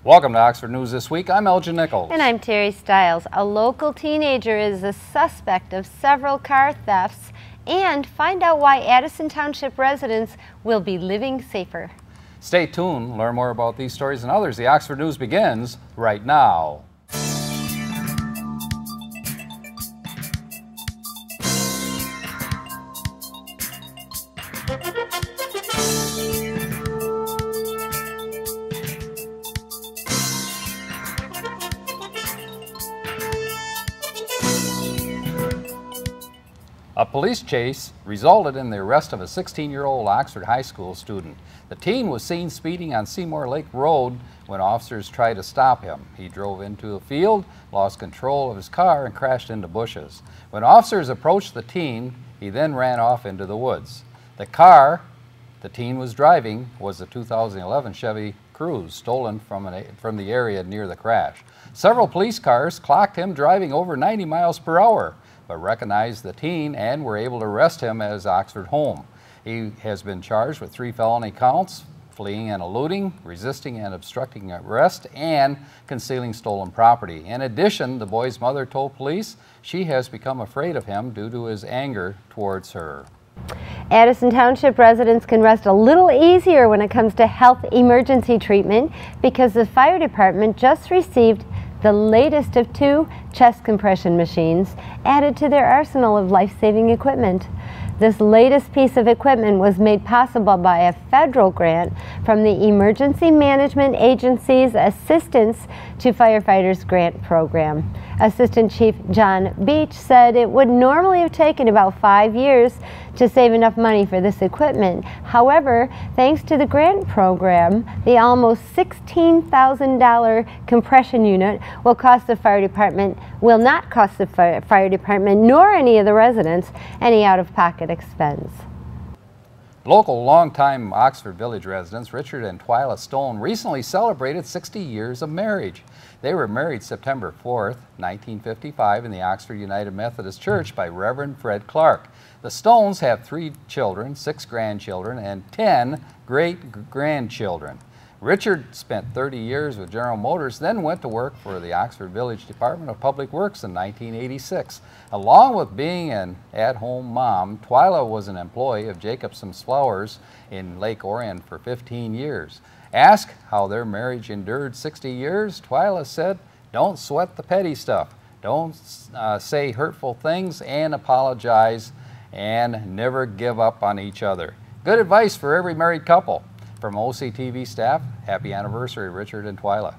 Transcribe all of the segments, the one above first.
Welcome to Oxford News This Week. I'm Elgin Nichols. And I'm Terry Stiles. A local teenager is a suspect of several car thefts, and find out why Addison Township residents will be living safer. Stay tuned. Learn more about these stories and others. The Oxford News begins right now. A police chase resulted in the arrest of a 16-year-old Oxford High School student. The teen was seen speeding on Seymour Lake Road when officers tried to stop him. He drove into a field, lost control of his car, and crashed into bushes. When officers approached the teen, he then ran off into the woods. The car the teen was driving was a 2011 Chevy Cruze, stolen from the area near the crash. Several police cars clocked him driving over 90 miles per hour. But recognized the teen and were able to arrest him at his Oxford home. He has been charged with 3 felony counts: fleeing and eluding, resisting and obstructing arrest, and concealing stolen property. In addition, the boy's mother told police she has become afraid of him due to his anger towards her. Addison Township residents can rest a little easier when it comes to health emergency treatment because the fire department just received the latest of 2 chest compression machines added to their arsenal of life-saving equipment. This latest piece of equipment was made possible by a federal grant from the Emergency Management Agency's Assistance to Firefighters Grant Program. Assistant Chief John Beach said it would normally have taken about 5 years to save enough money for this equipment. However, thanks to the grant program, the almost $16,000 compression unit will not cost the fire department nor any of the residents any out-of-pocket expense. Local longtime Oxford Village residents Richard and Twyla Stone recently celebrated 60 years of marriage. They were married September 4th, 1955 in the Oxford United Methodist Church by Reverend Fred Clark. The Stones have 3 children, 6 grandchildren, and 10 great-grandchildren. Richard spent 30 years with General Motors, then went to work for the Oxford Village Department of Public Works in 1986. Along with being an at-home mom, Twyla was an employee of Jacobson's Flowers in Lake Orion for 15 years. Asked how their marriage endured 60 years, Twyla said, "Don't sweat the petty stuff. Don't say hurtful things, and apologize, and never give up on each other." Good advice for every married couple. From OCTV staff, happy anniversary, Richard and Twyla.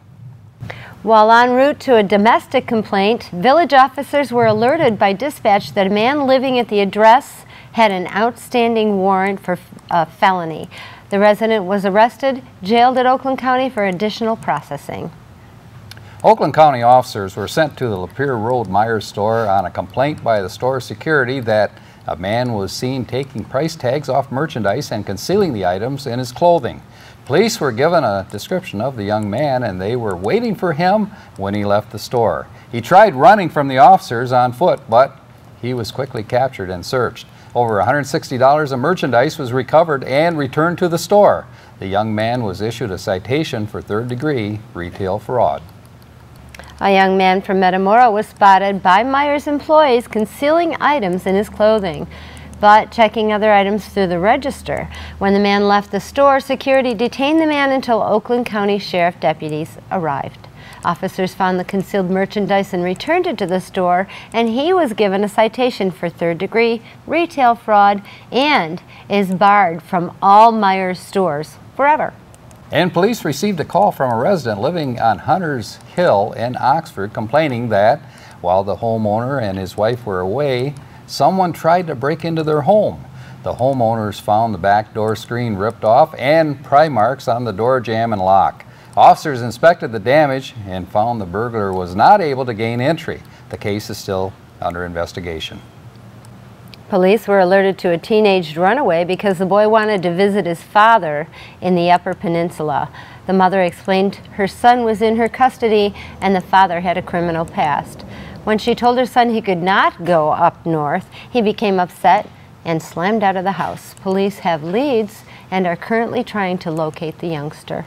While en route to a domestic complaint, village officers were alerted by dispatch that a man living at the address had an outstanding warrant for a felony. The resident was arrested, jailed at Oakland County for additional processing. Oakland County officers were sent to the Lapeer Road Myers store on a complaint by the store security that a man was seen taking price tags off merchandise and concealing the items in his clothing. Police were given a description of the young man, and they were waiting for him when he left the store. He tried running from the officers on foot, but he was quickly captured and searched. Over $160 of merchandise was recovered and returned to the store. The young man was issued a citation for third-degree retail fraud. A young man from Metamora was spotted by Myers employees concealing items in his clothing, but checking other items through the register. When the man left the store, security detained the man until Oakland County Sheriff deputies arrived. Officers found the concealed merchandise and returned it to the store, and he was given a citation for third-degree retail fraud and is barred from all Myers stores forever. And police received a call from a resident living on Hunters Hill in Oxford complaining that while the homeowner and his wife were away, someone tried to break into their home. The homeowners found the back door screen ripped off and pry marks on the door jamb and lock. Officers inspected the damage and found the burglar was not able to gain entry. The case is still under investigation. Police were alerted to a teenage runaway because the boy wanted to visit his father in the Upper Peninsula. The mother explained her son was in her custody and the father had a criminal past. When she told her son he could not go up north, he became upset and slammed out of the house. Police have leads and are currently trying to locate the youngster.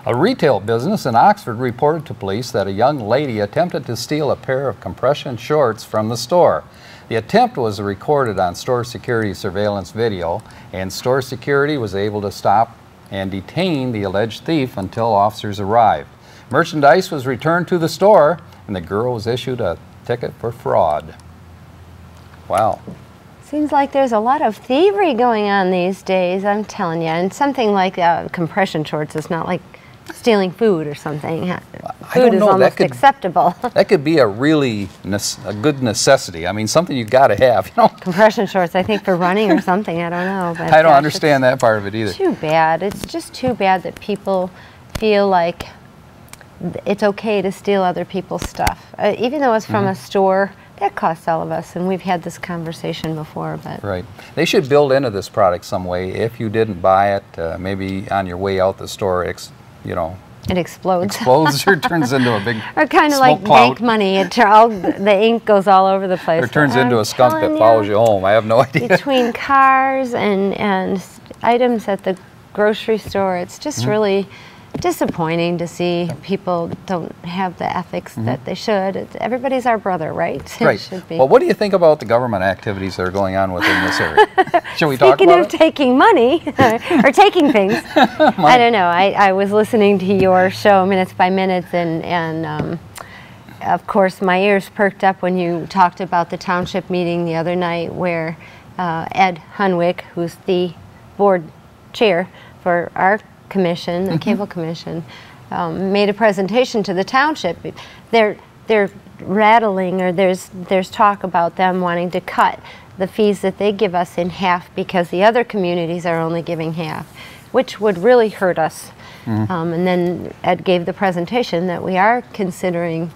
A retail business in Oxford reported to police that a young lady attempted to steal a pair of compression shorts from the store. The attempt was recorded on store security surveillance video, and store security was able to stop and detain the alleged thief until officers arrived. Merchandise was returned to the store, and the girl was issued a ticket for fraud. Wow. Seems like there's a lot of thievery going on these days, I'm telling you. And something like compression shorts is not like stealing food or something. Food is almost acceptable. That could be a really a good necessity. I mean, something you got to have, you know. Compression shorts, I think, for running or something. I don't know. But I don't understand that part of it either. Too bad. It's just too bad that people feel like it's okay to steal other people's stuff, even though it's from a store. That costs all of us, and we've had this conversation before. But right, they should build into this product some way. If you didn't buy it, maybe on your way out the store, you know, it explodes. Explodes or turns into a big or kind of like cloud. bank money. The ink goes all over the place. Or turns into a skunk that follows you home. I have no idea. Between cars and items at the grocery store, it's just really disappointing to see people don't have the ethics that they should. Everybody's our brother, right? Right. Should be. Well, what do you think about the government activities that are going on within this area? Should we talk about Speaking of taking money, or taking things, I don't know. I was listening to your show, Minutes by Minutes, and of course my ears perked up when you talked about the township meeting the other night where Ed Hunwick, who's the board chair for our commission, the cable commission, made a presentation to the township. They're rattling, or there's talk about them wanting to cut the fees that they give us in half because the other communities are only giving half, which would really hurt us. And then Ed gave the presentation that we are considering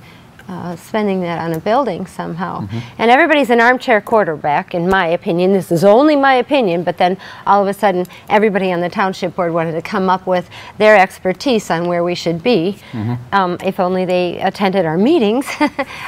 spending that on a building somehow. And everybody's an armchair quarterback, in my opinion. This is only my opinion, but then all of a sudden everybody on the township board wanted to come up with their expertise on where we should be. If only they attended our meetings,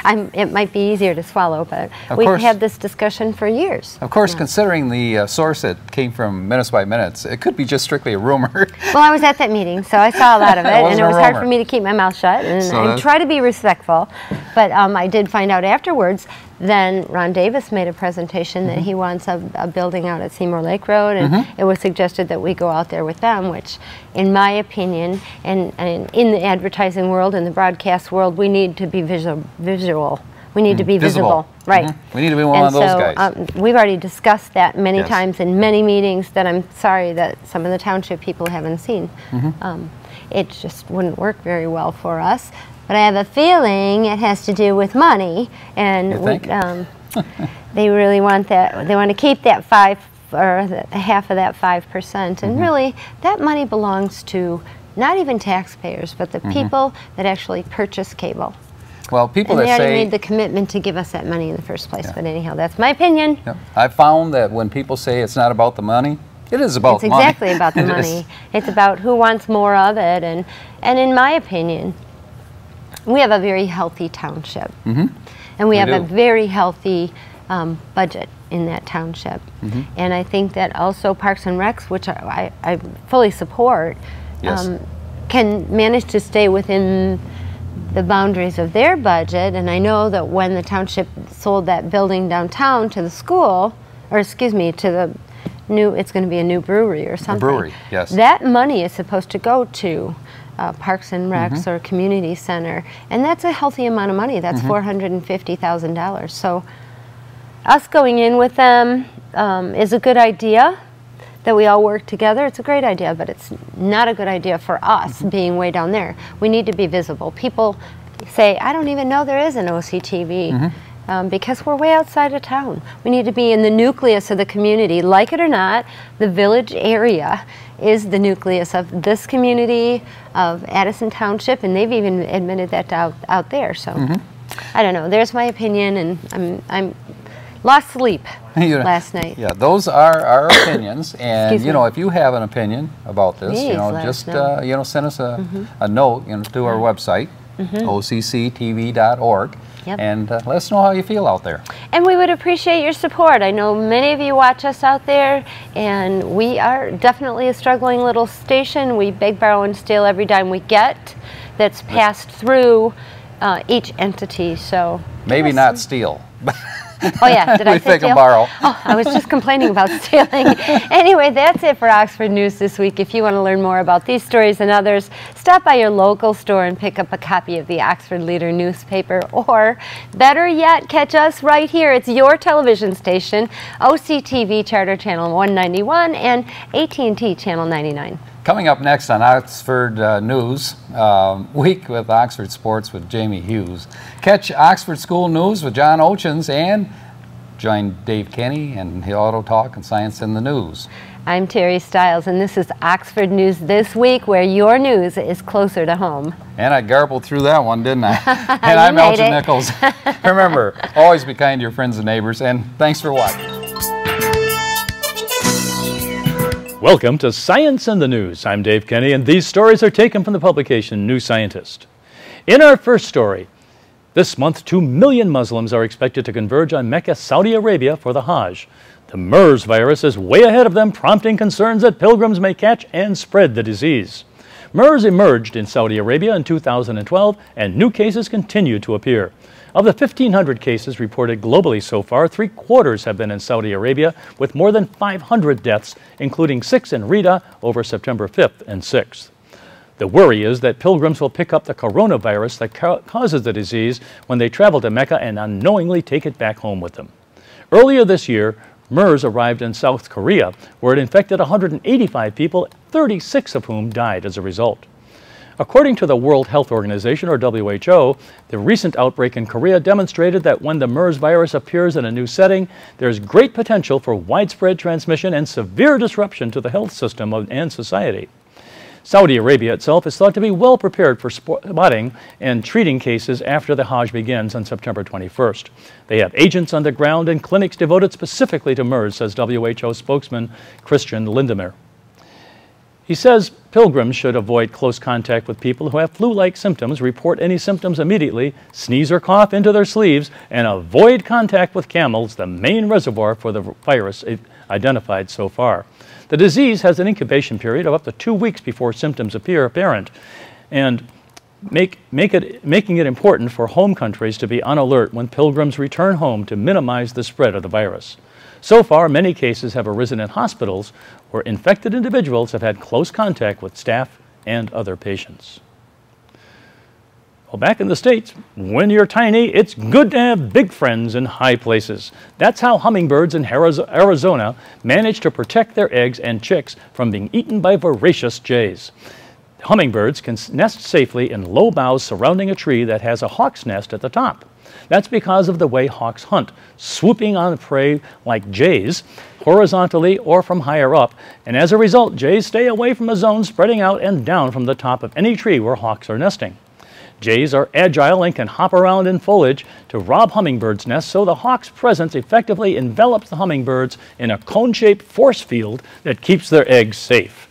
it might be easier to swallow, but we've had this discussion for years. Of course, considering the source that came from Minutes by Minutes, it could be just strictly a rumor. Well, I was at that meeting, so I saw a lot of it, and it was hard for me to keep my mouth shut, and I try to be respectful. But I did find out afterwards, then Ron Davis made a presentation that he wants a building out at Seymour Lake Road, and it was suggested that we go out there with them, which in my opinion, and in the advertising world, in the broadcast world, we need to be visual. We need to be visible. Right. We need to be one of those guys. We've already discussed that many times in many meetings that I'm sorry that some of the township people haven't seen. It just wouldn't work very well for us. But I have a feeling it has to do with money, and they really want that. They want to keep that half of that 5%, and really that money belongs to not even taxpayers, but the people that actually purchase cable. Well, people and that they say already made the commitment to give us that money in the first place. But anyhow, that's my opinion. I've found that when people say it's not about the money, it is about money. It's exactly about the money. It's about who wants more of it, and in my opinion, we have a very healthy township, and we have a very healthy budget in that township. And I think that also Parks and Recs, which I fully support, can manage to stay within the boundaries of their budget. And I know that when the township sold that building downtown to the school, or excuse me, to the new, it's going to be a new brewery or something. A brewery, yes. That money is supposed to go to Parks and Recs or Community Center, and that's a healthy amount of money. That's $450,000. So us going in with them is a good idea, that we all work together. It's a great idea, but it's not a good idea for us being way down there. We need to be visible. People say, I don't even know there is an OCTV. Because we're way outside of town. We need to be in the nucleus of the community. Like it or not, the village area is the nucleus of this community, of Addison Township, and they've even admitted that out there. So I don't know. There's my opinion, and I'm lost sleep last night. Yeah, those are our opinions, and you know, if you have an opinion about this, you know, just send us a note, to our website. OCCTV.org. Yep. And let us know how you feel out there. And we would appreciate your support. I know many of you watch us out there, and we are definitely a struggling little station. We beg, borrow, and steal every dime we get that's passed through each entity. So maybe not steal. Oh yeah, did I we say take steal? and borrow. Oh, I was just complaining about stealing. Anyway, that's it for Oxford News this week. If you want to learn more about these stories and others, stop by your local store and pick up a copy of the Oxford Leader newspaper, or better yet, catch us right here. It's your television station, OCTV Charter Channel 191 and AT&T Channel 99. Coming up next on Oxford News Week with Oxford Sports with Jamie Hughes. Catch Oxford School News with John Ochins and join Dave Kenny and Auto Talk and Science in the News. I'm Terry Stiles, and this is Oxford News This Week, where your news is closer to home. And I garbled through that one, didn't I? And I'm Elgin Nichols. Remember, always be kind to your friends and neighbors, and thanks for watching. Welcome to Science in the News. I'm Dave Kenny, and these stories are taken from the publication New Scientist. In our first story, this month 2 million Muslims are expected to converge on Mecca, Saudi Arabia for the Hajj. The MERS virus is way ahead of them, prompting concerns that pilgrims may catch and spread the disease. MERS emerged in Saudi Arabia in 2012, and new cases continue to appear. Of the 1,500 cases reported globally so far, 3/4 have been in Saudi Arabia, with more than 500 deaths, including 6 in Riyadh over September 5th and 6th. The worry is that pilgrims will pick up the coronavirus that causes the disease when they travel to Mecca and unknowingly take it back home with them. Earlier this year, MERS arrived in South Korea, where it infected 185 people, 36 of whom died as a result. According to the World Health Organization, or WHO, the recent outbreak in Korea demonstrated that when the MERS virus appears in a new setting, there's great potential for widespread transmission and severe disruption to the health system and society. Saudi Arabia itself is thought to be well prepared for spotting and treating cases after the Hajj begins on September 21st. They have agents on the ground and clinics devoted specifically to MERS, says WHO spokesman Christian Lindemir. He says pilgrims should avoid close contact with people who have flu-like symptoms, report any symptoms immediately, sneeze or cough into their sleeves, and avoid contact with camels, the main reservoir for the virus identified so far. The disease has an incubation period of up to 2 weeks before symptoms appear apparent, and making it important for home countries to be on alert when pilgrims return home to minimize the spread of the virus. So far, many cases have arisen in hospitals where infected individuals have had close contact with staff and other patients. Well, back in the States, when you're tiny, it's good to have big friends in high places. That's how hummingbirds in Arizona manage to protect their eggs and chicks from being eaten by voracious jays. Hummingbirds can nest safely in low boughs surrounding a tree that has a hawk's nest at the top. That's because of the way hawks hunt, swooping on prey like jays, horizontally or from higher up, and as a result, jays stay away from a zone spreading out and down from the top of any tree where hawks are nesting. Jays are agile and can hop around in foliage to rob hummingbirds' nests, so the hawk's presence effectively envelops the hummingbirds in a cone-shaped force field that keeps their eggs safe.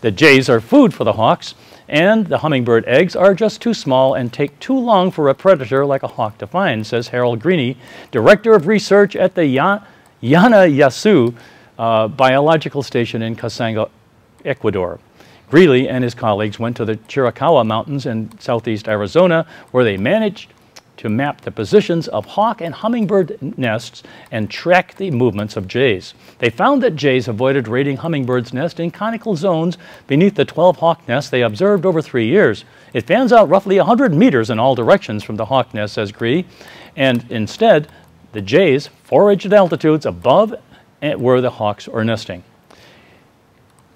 The jays are food for the hawks, and the hummingbird eggs are just too small and take too long for a predator like a hawk to find, says Harold Greene, Director of Research at the Yana-Yasu Biological Station in Casanga, Ecuador. Greeley and his colleagues went to the Chiricahua Mountains in southeast Arizona, where they managed to map the positions of hawk and hummingbird nests and track the movements of jays. They found that jays avoided raiding hummingbirds' nests in conical zones beneath the 12 hawk nests they observed over 3 years. It fans out roughly 100 meters in all directions from the hawk nest, says Greeley, and instead, the jays forage at altitudes above where the hawks are nesting.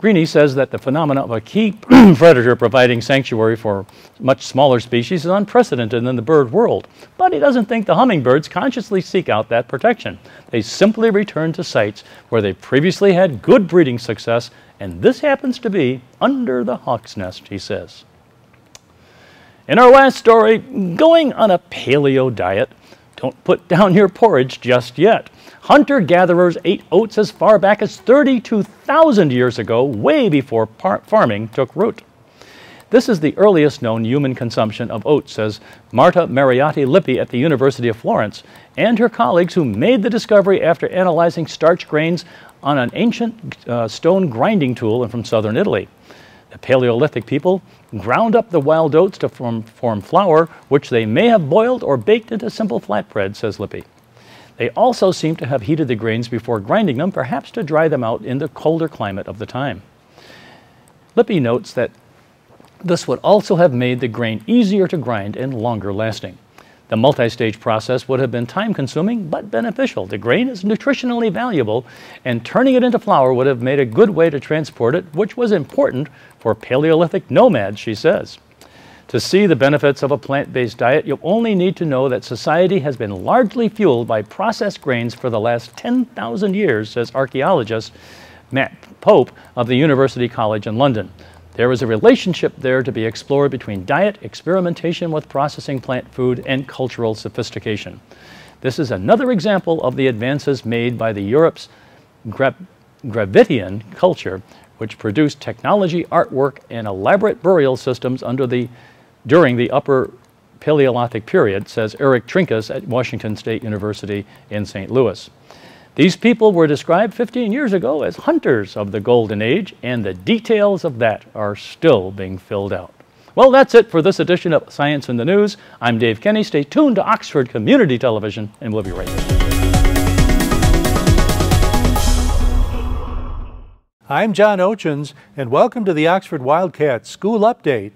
Greene says that the phenomenon of a key predator providing sanctuary for much smaller species is unprecedented in the bird world, but he doesn't think the hummingbirds consciously seek out that protection. They simply return to sites where they previously had good breeding success, and this happens to be under the hawk's nest, he says. In our last story, going on a paleo diet. Don't put down your porridge just yet. Hunter-gatherers ate oats as far back as 32,000 years ago, way before farming took root. This is the earliest known human consumption of oats, says Marta Mariotti Lippi at the University of Florence, and her colleagues who made the discovery after analyzing starch grains on an ancient stone grinding tool from southern Italy. The Paleolithic people ground up the wild oats to form flour, which they may have boiled or baked into simple flatbread, says Lippi. They also seem to have heated the grains before grinding them, perhaps to dry them out in the colder climate of the time. Lippi notes that this would also have made the grain easier to grind and longer lasting. The multi-stage process would have been time-consuming but beneficial. The grain is nutritionally valuable, and turning it into flour would have made a good way to transport it, which was important for Paleolithic nomads, she says. To see the benefits of a plant-based diet, you'll only need to know that society has been largely fueled by processed grains for the last 10,000 years, says archaeologist Matt Pope of the University College in London. There is a relationship there to be explored between diet, experimentation with processing plant food, and cultural sophistication. This is another example of the advances made by Europe's Gravettian culture, which produced technology, artwork, and elaborate burial systems during the Upper Paleolithic period, says Eric Trinkas at Washington State University in St. Louis. These people were described 15 years ago as hunters of the Golden Age, and the details of that are still being filled out. Well, that's it for this edition of Science in the News. I'm Dave Kenny. Stay tuned to Oxford Community Television, and we'll be right back. I'm John Ochins, and welcome to the Oxford Wildcats School Update.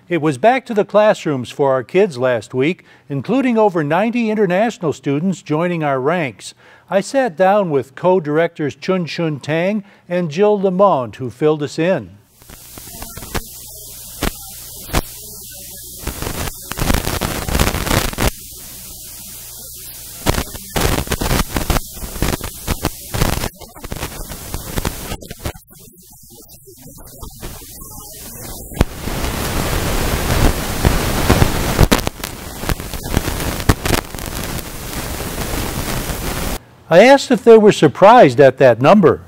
It was back to the classrooms for our kids last week, including over 90 international students joining our ranks. I sat down with co-directors Chun Chun Tang and Jill Lamont, who filled us in. I asked if they were surprised at that number.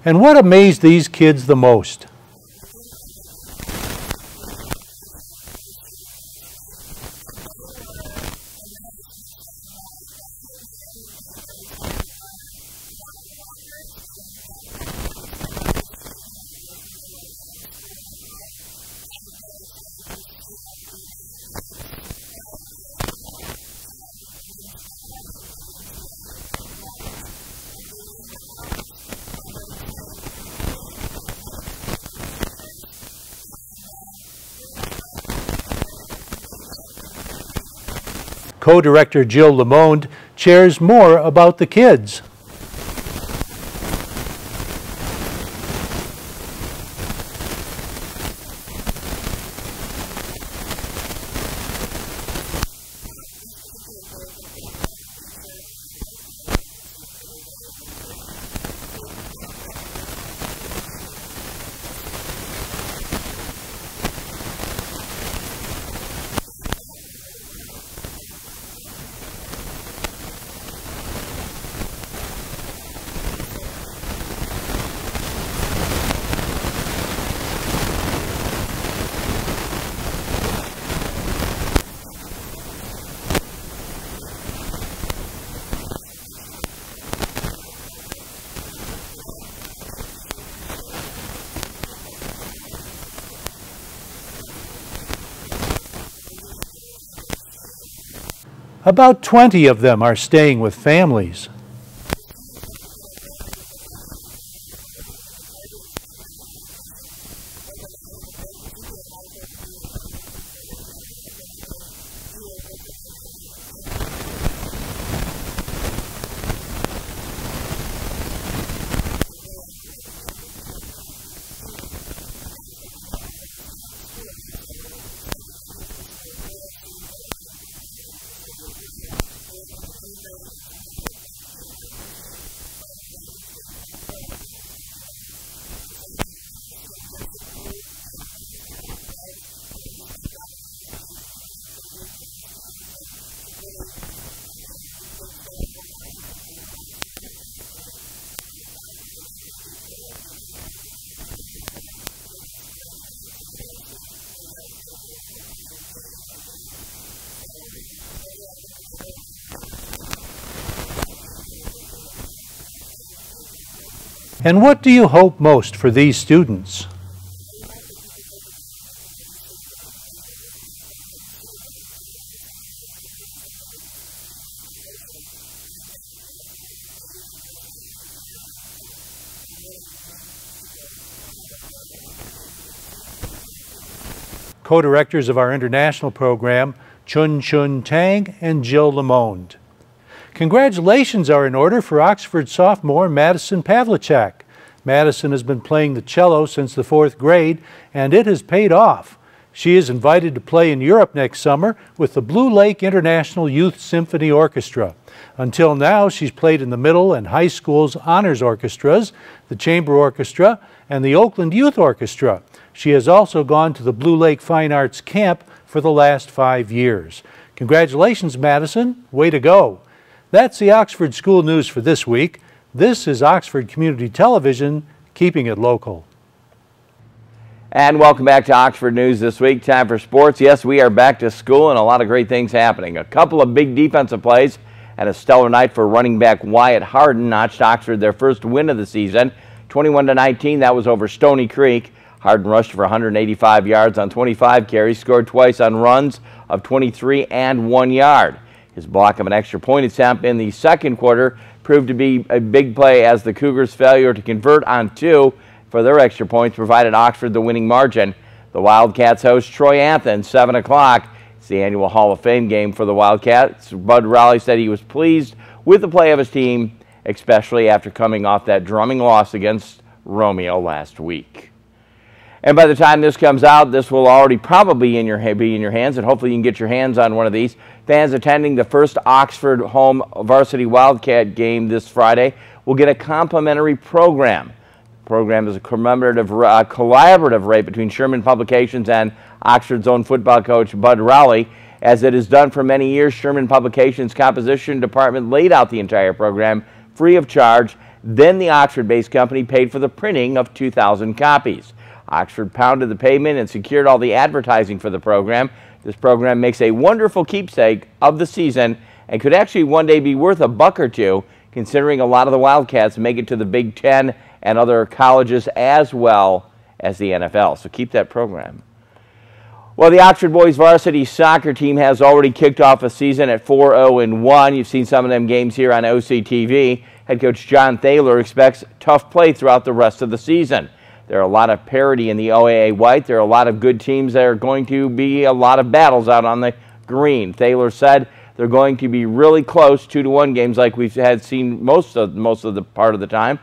And what amazed these kids the most? Co-director Jill Lamont shares more about the kids. About 20 of them are staying with families. And what do you hope most for these students? Co-directors of our international program, Chun Chun Tang and Jill Lemonde. Congratulations are in order for Oxford sophomore Madison Pavlicek. Madison has been playing the cello since the 4th grade, and it has paid off. She is invited to play in Europe next summer with the Blue Lake International Youth Symphony Orchestra. Until now, she's played in the middle and high school's honors orchestras, the chamber orchestra, and the Oakland Youth Orchestra. She has also gone to the Blue Lake Fine Arts Camp for the last 5 years. Congratulations, Madison. Way to go. That's the Oxford School News for this week. This is Oxford Community Television, keeping it local. And welcome back to Oxford News this week. Time for sports. Yes, we are back to school and a lot of great things happening. A couple of big defensive plays and a stellar night for running back Wyatt Harden notched Oxford their first win of the season. 21-19, that was over Stony Creek. Harden rushed for 185 yards on 25 carries, scored twice on runs of 23 and 1 yard. His block of an extra point attempt in the second quarter proved to be a big play as the Cougars' failure to convert on 2 for their extra points provided Oxford the winning margin. The Wildcats host Troy Athens, 7 o'clock. It's the annual Hall of Fame game for the Wildcats. Bud Raleigh said he was pleased with the play of his team, especially after coming off that drumming loss against Romeo last week. And by the time this comes out, this will already probably be in your hands, and hopefully you can get your hands on one of these. Fans attending the first Oxford home varsity Wildcat game this Friday will get a complimentary program. The program is a collaborative rate between Sherman Publications and Oxford's own football coach, Bud Raleigh. As it is done for many years, Sherman Publications' composition department laid out the entire program free of charge. Then the Oxford-based company paid for the printing of 2,000 copies. Oxford pounded the pavement and secured all the advertising for the program. This program makes a wonderful keepsake of the season and could actually one day be worth $1 or $2, considering a lot of the Wildcats make it to the Big Ten and other colleges as well as the NFL. So keep that program. Well, the Oxford boys varsity soccer team has already kicked off a season at 4-0-1. You've seen some of them games here on OCTV. Head coach John Thaler expects tough play throughout the rest of the season. There are a lot of parity in the OAA White. There are a lot of good teams. There are going to be a lot of battles out on the green. Thaler said they're going to be really close 2-1 games like we've had seen most of the part of the time.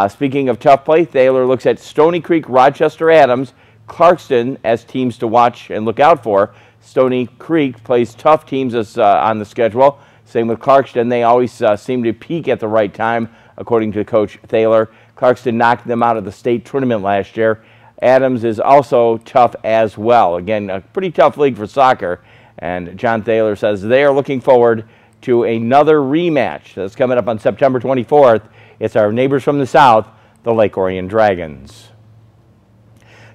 Speaking of tough play, Thaler looks at Stony Creek, Rochester Adams, Clarkston as teams to watch and look out for. Stony Creek plays tough teams on the schedule. Same with Clarkston. They always seem to peak at the right time, according to Coach Thaler. Clarkston knocked them out of the state tournament last year. Adams is also tough as well. Again, a pretty tough league for soccer. And John Thaler says they are looking forward to another rematch that's coming up on September 24th. It's our neighbors from the south, the Lake Orion Dragons.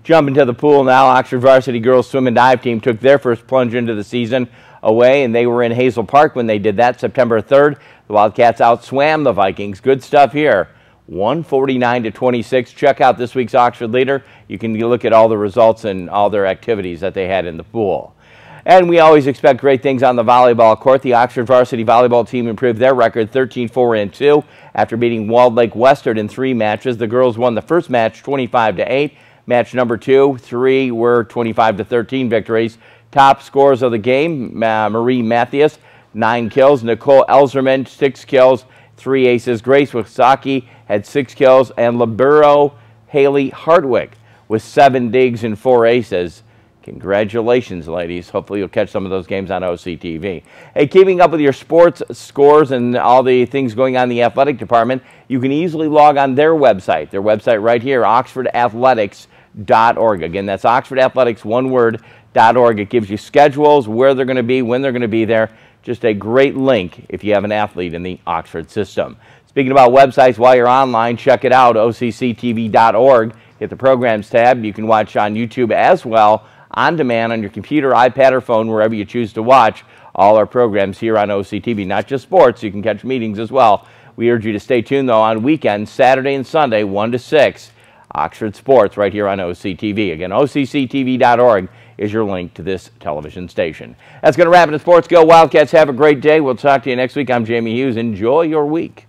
Jump into the pool now. Oxford varsity girls swim and dive team took their first plunge into the season away, and they were in Hazel Park when they did that September 3rd. The Wildcats outswam the Vikings. Good stuff here. 149-26. Check out this week's Oxford Leader. You can look at all the results and all their activities that they had in the pool. And we always expect great things on the volleyball court. The Oxford varsity volleyball team improved their record 13-4-2 after beating Walled Lake Western in 3 matches. The girls won the first match 25-8. Match number 2, 3 were 25-13 victories. Top scorers of the game, Marie Mathias, 9 kills. Nicole Elzerman, 6 kills, 3 aces. Grace Wisaki had 6 kills, and Libero Haley Hartwick with 7 digs and 4 aces. Congratulations, ladies. Hopefully you'll catch some of those games on OCTV. Hey, keeping up with your sports scores and all the things going on in the athletic department, you can easily log on their website. Their website right here, oxfordathletics.org. Again, that's oxfordathletics, one word, .org. It gives you schedules, where they're going to be, when they're going to be there. Just a great link if you have an athlete in the Oxford system. Speaking about websites, while you're online, check it out, OCCTV.org. Hit the Programs tab. You can watch on YouTube as well, on demand on your computer, iPad, or phone, wherever you choose to watch all our programs here on OCTV. Not just sports, you can catch meetings as well We urge you to stay tuned, though, on weekends, Saturday and Sunday, 1 to 6, Oxford Sports, right here on OCTV. Again, OCCTV.org is your link to this television station. That's going to wrap it in Sports. Go Wildcats. Have a great day. We'll talk to you next week. I'm Jamie Hughes. Enjoy your week.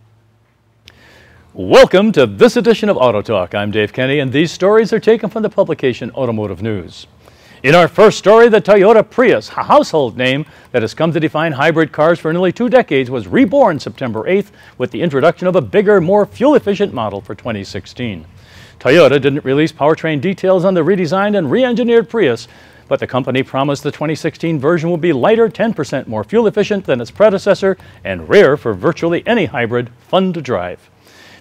Welcome to this edition of Auto Talk. I'm Dave Kenny, and these stories are taken from the publication Automotive News. In our first story, the Toyota Prius, a household name that has come to define hybrid cars for nearly 2 decades, was reborn September 8th with the introduction of a bigger, more fuel-efficient model for 2016. Toyota didn't release powertrain details on the redesigned and re-engineered Prius, but the company promised the 2016 version will be lighter, 10% more fuel-efficient than its predecessor, and rare for virtually any hybrid, fun to drive.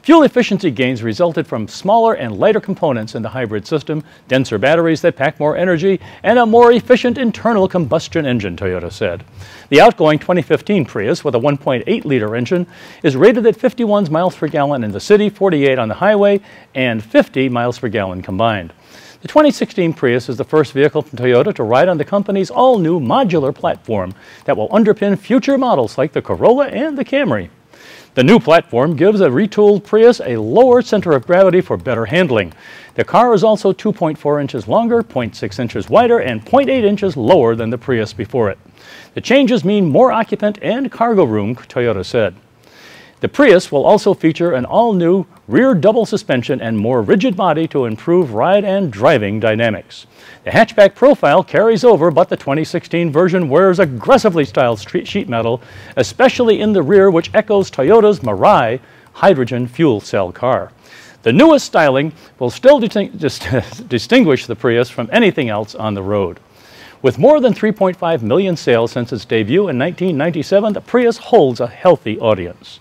Fuel efficiency gains resulted from smaller and lighter components in the hybrid system, denser batteries that pack more energy, and a more efficient internal combustion engine, Toyota said. The outgoing 2015 Prius with a 1.8-liter engine is rated at 51 miles per gallon in the city, 48 on the highway, and 50 miles per gallon combined. The 2016 Prius is the first vehicle from Toyota to ride on the company's all-new modular platform that will underpin future models like the Corolla and the Camry. The new platform gives a retooled Prius a lower center of gravity for better handling. The car is also 2.4 inches longer, 0.6 inches wider, and 0.8 inches lower than the Prius before it. The changes mean more occupant and cargo room, Toyota said. The Prius will also feature an all-new rear double suspension and more rigid body to improve ride and driving dynamics. The hatchback profile carries over, but the 2016 version wears aggressively styled sheet metal, especially in the rear, which echoes Toyota's Mirai hydrogen fuel cell car. The newest styling will still distinguish the Prius from anything else on the road. With more than 3.5 million sales since its debut in 1997, the Prius holds a healthy audience.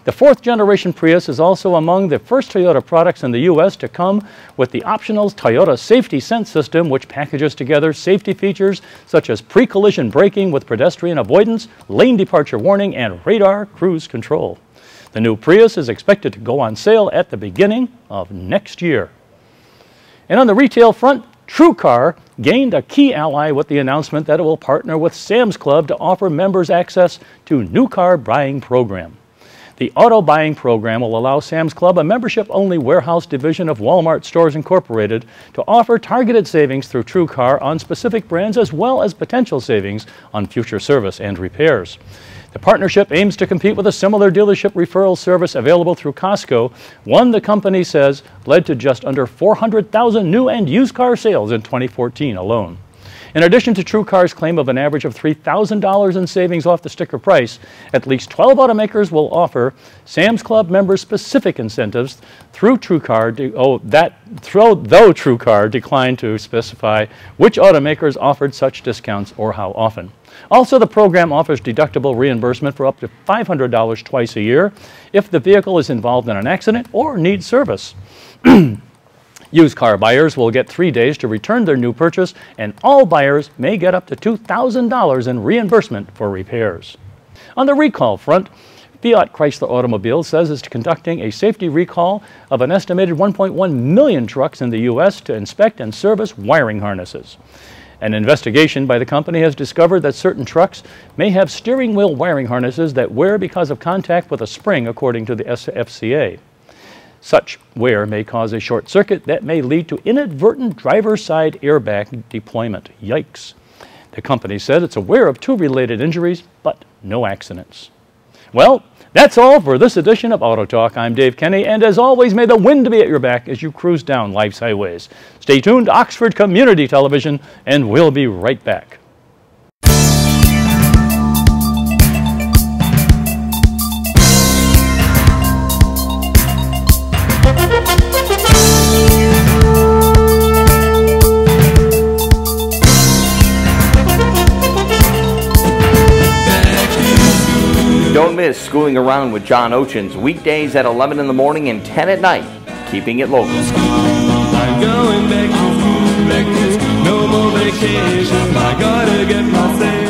The 4th generation Prius is also among the first Toyota products in the U.S. to come with the optional Toyota Safety Sense system, which packages together safety features such as pre-collision braking with pedestrian avoidance, lane departure warning, and radar cruise control. The new Prius is expected to go on sale at the beginning of next year. And on the retail front, TrueCar gained a key ally with the announcement that it will partner with Sam's Club to offer members access to new car buying program. The auto buying program will allow Sam's Club, a membership-only warehouse division of Walmart Stores Incorporated, to offer targeted savings through TrueCar on specific brands as well as potential savings on future service and repairs. The partnership aims to compete with a similar dealership referral service available through Costco, one the company says led to just under 400,000 new and used car sales in 2014 alone. In addition to TrueCar's claim of an average of $3,000 in savings off the sticker price, at least 12 automakers will offer Sam's Club members specific incentives through TrueCar, though TrueCar declined to specify which automakers offered such discounts or how often. Also, the program offers deductible reimbursement for up to $500 twice a year if the vehicle is involved in an accident or needs service. Used car buyers will get 3 days to return their new purchase, and all buyers may get up to $2,000 in reimbursement for repairs. On the recall front, Fiat Chrysler Automobiles says it's conducting a safety recall of an estimated 1.1 million trucks in the U.S. to inspect and service wiring harnesses. An investigation by the company has discovered that certain trucks may have steering wheel wiring harnesses that wear because of contact with a spring, according to the FCA. Such wear may cause a short circuit that may lead to inadvertent driver's side airbag deployment. Yikes. The company said it's aware of 2 related injuries, but no accidents. Well, that's all for this edition of Auto Talk. I'm Dave Kenny, and as always, may the wind be at your back as you cruise down life's highways. Stay tuned to Oxford Community Television, and we'll be right back. Don't miss Schooling Around with John Ochins, weekdays at 11 in the morning and 10 at night, keeping it local. I'm going back to school, no more vacation, I gotta get my things.